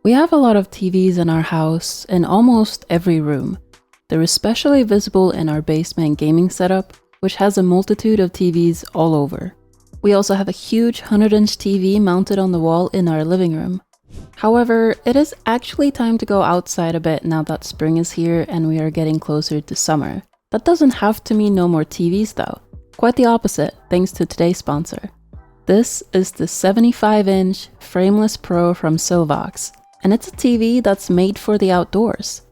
We have a lot of TVs in our house in almost every room. They're especially visible in our basement gaming setup, which has a multitude of TVs all over. We also have a huge 100-inch TV mounted on the wall in our living room. However, it is actually time to go outside a bit now that spring is here and we are getting closer to summer. That doesn't have to mean no more TVs though. Quite the opposite, thanks to today's sponsor. This is the 75-inch Frameless Pro from Sylvox, and it's a TV that's made for the outdoors.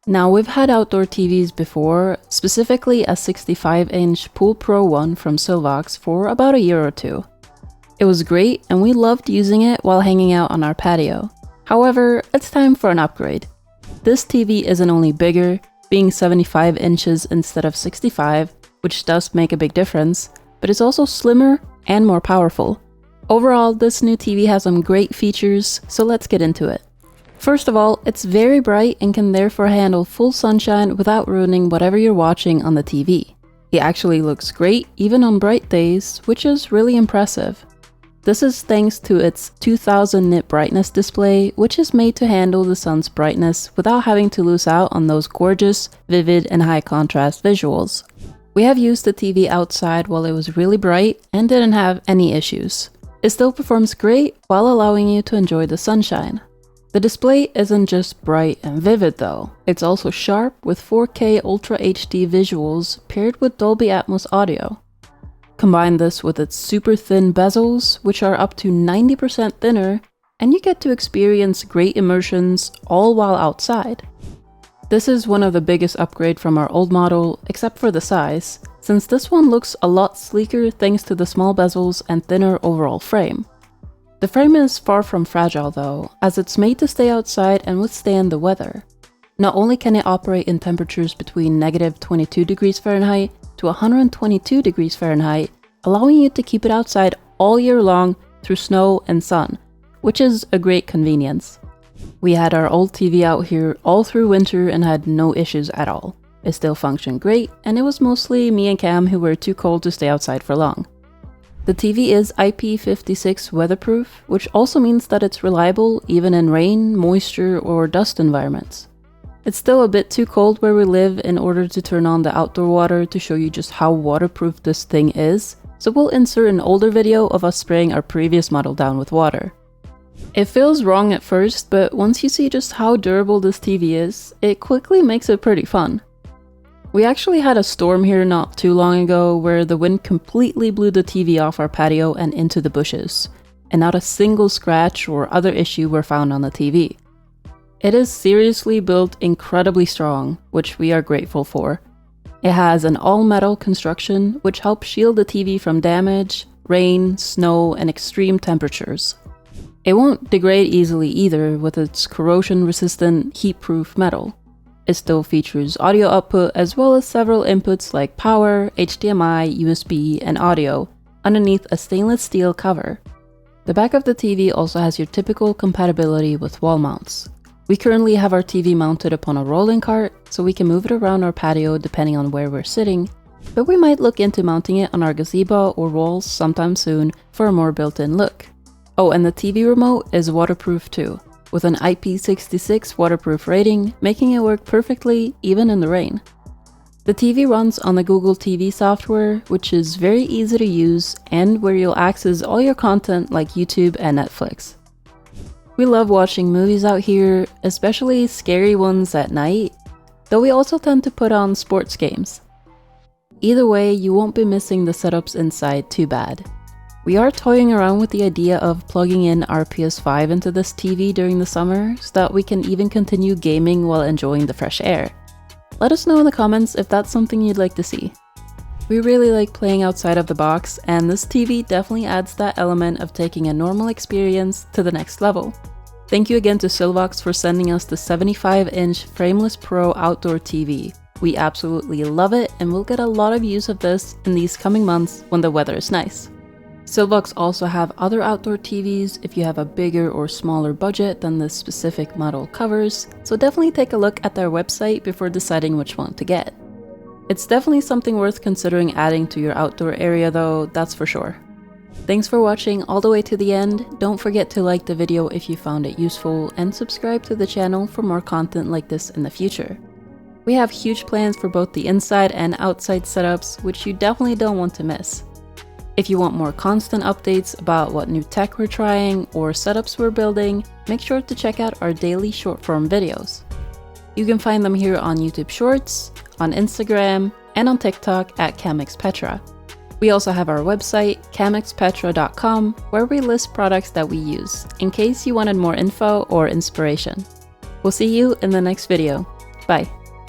Now, we've had outdoor TVs before, specifically a 65-inch Pool Pro one from Sylvox for about a year or two. It was great and we loved using it while hanging out on our patio. However, it's time for an upgrade. This TV isn't only bigger, being 75 inches instead of 65, which does make a big difference, but it's also slimmer and more powerful. Overall, this new TV has some great features, so let's get into it. First of all, it's very bright and can therefore handle full sunshine without ruining whatever you're watching on the TV. It actually looks great even on bright days, which is really impressive. This is thanks to its 2000 nit brightness display, which is made to handle the sun's brightness without having to lose out on those gorgeous, vivid, and high contrast visuals. We have used the TV outside while it was really bright and didn't have any issues. It still performs great while allowing you to enjoy the sunshine. The display isn't just bright and vivid though, it's also sharp with 4K Ultra HD visuals paired with Dolby Atmos audio. Combine this with its super thin bezels, which are up to 90% thinner, and you get to experience great immersions all while outside. This is one of the biggest upgrades from our old model, except for the size, since this one looks a lot sleeker thanks to the small bezels and thinner overall frame. The frame is far from fragile though, as it's made to stay outside and withstand the weather. Not only can it operate in temperatures between -22 degrees Fahrenheit to 122 degrees Fahrenheit, allowing you to keep it outside all year long through snow and sun, which is a great convenience. We had our old TV out here all through winter and had no issues at all. It still functioned great, and it was mostly me and Cam who were too cold to stay outside for long. The TV is IP56 weatherproof, which also means that it's reliable even in rain, moisture, or dust environments. It's still a bit too cold where we live in order to turn on the outdoor water to show you just how waterproof this thing is, so we'll insert an older video of us spraying our previous model down with water. It feels wrong at first, but once you see just how durable this TV is, it quickly makes it pretty fun. We actually had a storm here not too long ago where the wind completely blew the TV off our patio and into the bushes, and not a single scratch or other issue were found on the TV. It is seriously built incredibly strong, which we are grateful for. It has an all-metal construction which helps shield the TV from damage, rain, snow, and extreme temperatures. It won't degrade easily either with its corrosion-resistant, heat-proof metal. It still features audio output as well as several inputs like power, HDMI, USB, and audio underneath a stainless steel cover. The back of the TV also has your typical compatibility with wall mounts. We currently have our TV mounted upon a rolling cart, so we can move it around our patio depending on where we're sitting, but we might look into mounting it on our gazebo or walls sometime soon for a more built-in look. Oh, and the TV remote is waterproof too, with an IP66 waterproof rating, making it work perfectly even in the rain. The TV runs on the Google TV software, which is very easy to use and where you'll access all your content like YouTube and Netflix. We love watching movies out here, especially scary ones at night, though we also tend to put on sports games. Either way, you won't be missing the setups inside too bad. We are toying around with the idea of plugging in our PS5 into this TV during the summer so that we can even continue gaming while enjoying the fresh air. Let us know in the comments if that's something you'd like to see. We really like playing outside of the box, and this TV definitely adds that element of taking a normal experience to the next level. Thank you again to Sylvox for sending us the 75-inch Frameless Pro outdoor TV. We absolutely love it and we'll get a lot of use of this in these coming months when the weather is nice. Sylvox also have other outdoor TVs if you have a bigger or smaller budget than this specific model covers, so definitely take a look at their website before deciding which one to get. It's definitely something worth considering adding to your outdoor area though, that's for sure. Thanks for watching all the way to the end. Don't forget to like the video if you found it useful and subscribe to the channel for more content like this in the future. We have huge plans for both the inside and outside setups, which you definitely don't want to miss. If you want more constant updates about what new tech we're trying or setups we're building, make sure to check out our daily short-form videos. You can find them here on YouTube Shorts, on Instagram, and on TikTok at CamXPetra. We also have our website, CamXPetra.com, where we list products that we use, in case you wanted more info or inspiration. We'll see you in the next video. Bye.